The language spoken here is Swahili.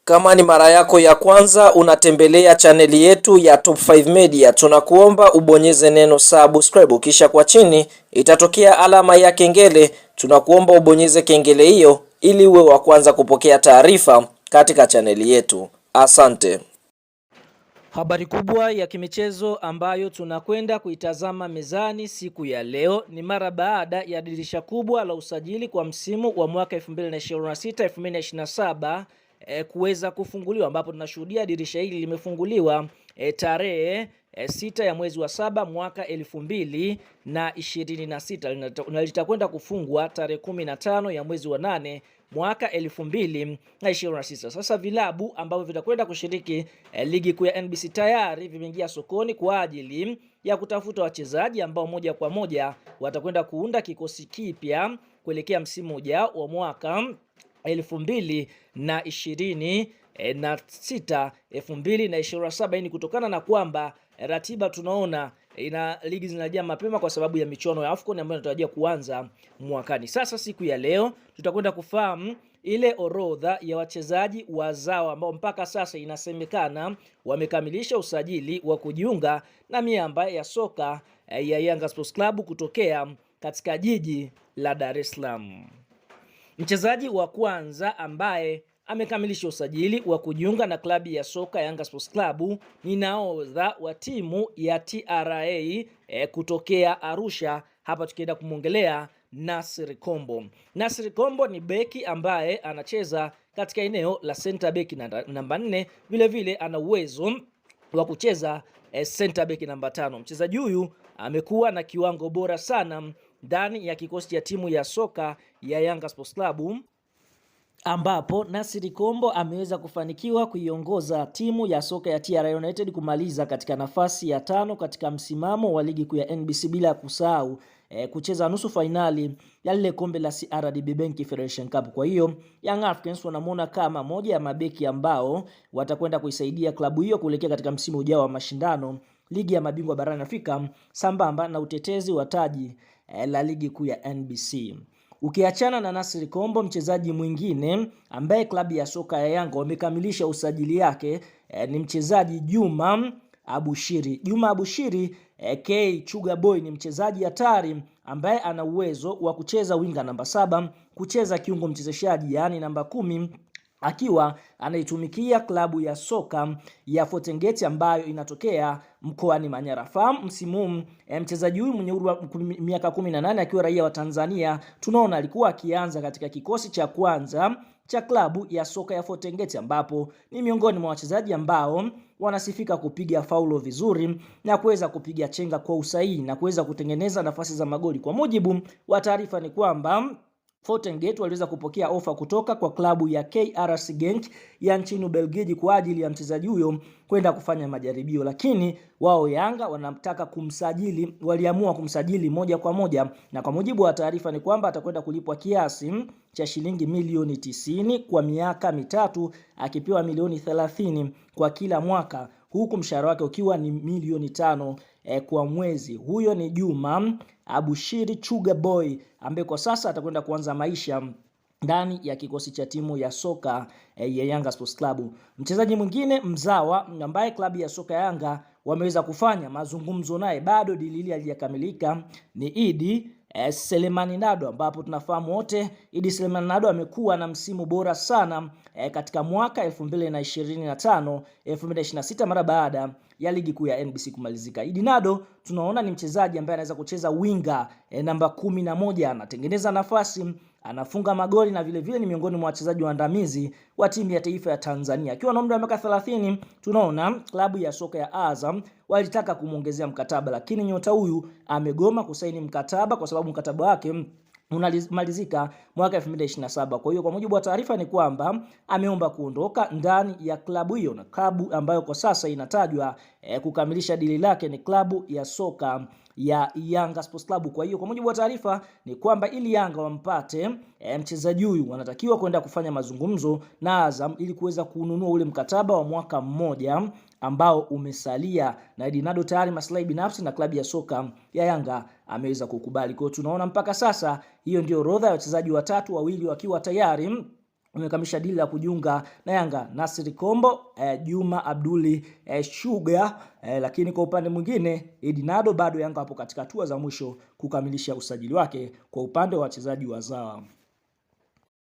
Kama ni mara yako ya kwanza unatembelea chaneli yetu ya Top 5 Media, tunakuomba ubonyeze neno subscribe, kisha kwa chini itatokea alama ya kengele. Tunakuomba ubonyeze kengele hiyo ili uwe wa kwanza kupokea taarifa katika chaneli yetu. Asante. Habari kubwa ya kimichezo ambayo tunakwenda kuitazama mezani siku ya leo ni mara baada ya dirisha kubwa la usajili kwa msimu wa mwaka 2026-2027 kuweza kufunguliwa, ambapo tunashuhudia dirisha hili limefunguliwa tarehe 6 ya mwezi wa 7 mwaka 2026 na litakwenda kufungwa tarehe 15 ya mwezi wa 8 mwaka 2026. Sasa vilabu ambavyo vitakwenda kushiriki ligi kuu ya NBC tayari vimeingia sokoni kwa ajili ya kutafuta wachezaji ambao moja kwa moja watakwenda kuunda kikosi kipya kuelekea msimu ujao wa mwaka 2026-2027. Hii ni kutokana na kwamba ratiba tunaona ina ligi zinajia mapema kwa sababu ya michuano ya AFCON ambayo inatarajia kuanza mwakani. Sasa siku ya leo tutakwenda kufahamu ile orodha ya wachezaji wazao ambao mpaka sasa inasemekana wamekamilisha usajili wa kujiunga na miamba ya soka ya Yanga Sports Club kutokea katika jiji la Dar es Salaam. Mchezaji wa kwanza ambaye amekamilisha usajili wa kujiunga na klabu ya soka Yanga Sports Club ni nahodha wa timu ya TRA kutokea Arusha. Hapa tukienda kumwongelea Nasri Kombo. Nasri Kombo ni beki ambaye anacheza katika eneo la center back namba 4, vile vile ana uwezo wa kucheza center back namba 5. Mchezaji huyu amekuwa na kiwango bora sana ndani ya kikosi cha timu ya soka ya Yanga Sports Club, ambapo Nasri Kombo ameweza kufanikiwa kuiongoza timu ya soka ya TRA United kumaliza katika nafasi ya 5 katika msimamo wa ligi kuu ya NBC, bila kusahau kucheza nusu finali ya lile kombe la CRDB Bank Federation Cup. Kwa hiyo Young Africans wanamuona kama moja ya mabeki ambao watakwenda kuisaidia klabu hiyo kuelekea katika msimu ujao wa mashindano ligi ya mabingwa barani Afrika, sambamba na utetezi wa taji la ligi kuu ya NBC. Ukiachana na Nasri Kombo, mchezaji mwingine ambaye klabu ya soka ya Yanga wamekamilisha usajili yake ni mchezaji Juma Abushiri. Juma Abushiri K Chuga Boy ni mchezaji hatari ambaye ana uwezo wa kucheza winga namba 7, kucheza kiungo mchezeshaji yani namba 10, akiwa anaitumikia klabu ya soka ya Fountain Gate ambayo inatokea mkoani Manyara. Fahamu msimu mchezaji huyu mwenye umri wa miaka 18 akiwa raia wa Tanzania, tunaona alikuwa akianza katika kikosi cha kwanza cha klabu ya soka ya Fountain Gate, ambapo ni miongoni mwa wachezaji ambao wanasifika kupiga faulo vizuri na kuweza kupiga chenga kwa usahihi na kuweza kutengeneza nafasi za magoli. Kwa mujibu wa taarifa ni kwamba Fountain Gate waliweza kupokea ofa kutoka kwa klabu ya KRC Genk ya nchini Ubelgiji kwa ajili ya mchezaji huyo kwenda kufanya majaribio, lakini wao Yanga wanataka kumsajili, waliamua kumsajili moja kwa moja, na kwa mujibu wa taarifa ni kwamba atakwenda kulipwa kiasi cha shilingi milioni 90 kwa miaka mitatu, akipewa milioni 30 kwa kila mwaka, huku mshahara wake ukiwa ni milioni 5 kwa mwezi. Huyo ni Juma Abushiri Chuga Boy ambaye kwa sasa atakwenda kuanza maisha ndani ya kikosi cha timu ya soka ya Yanga Sports Club. Mchezaji mwingine mzawa ambaye klabu ya soka ya Yanga wameweza kufanya mazungumzo naye, bado dili halijakamilika, ni Idi Selemani Nado, ambapo tunafahamu wote Idi Selemani Nado amekuwa na msimu bora sana katika mwaka 2025-2026 mara baada ya ligi kuu ya NBC kumalizika. Idi Nado tunaona ni mchezaji ambaye anaweza kucheza winga namba 11, anatengeneza nafasi, anafunga magoli na vile vile ni miongoni mwa wachezaji waandamizi wa timu ya taifa ya Tanzania. Akiwa na umri wa miaka 30, tunaona klabu ya soka ya Azam walitaka kumuongezea mkataba, lakini nyota huyu amegoma kusaini mkataba kwa sababu mkataba wake unamalizika mwaka 2027. Kwa hiyo kwa mujibu wa taarifa ni kwamba ameomba kuondoka ndani ya klabu hiyo, na klabu ambayo kwa sasa inatajwa kukamilisha dili lake ni klabu ya soka ya Yanga Sports Club. Kwa hiyo kwa mujibu wa taarifa ni kwamba ili Yanga wampate mchezaji huyu wanatakiwa kwenda kufanya mazungumzo na Azam ili kuweza kununua ule mkataba wa mwaka mmoja ambao umesalia, na Edinado tayari maslahi binafsi na klabu ya soka ya Yanga ameweza kukubali. Kwa hiyo tunaona mpaka sasa hiyo ndio orodha ya wachezaji watatu, wawili wakiwa tayari wamekamilisha dili la kujiunga na Yanga. Nasri Kombo, Juma Abduli, Sugar, lakini kwa upande mwingine Edinado bado Yanga hapo katika hatua za mwisho kukamilisha usajili wake kwa upande wa wachezaji wazawa.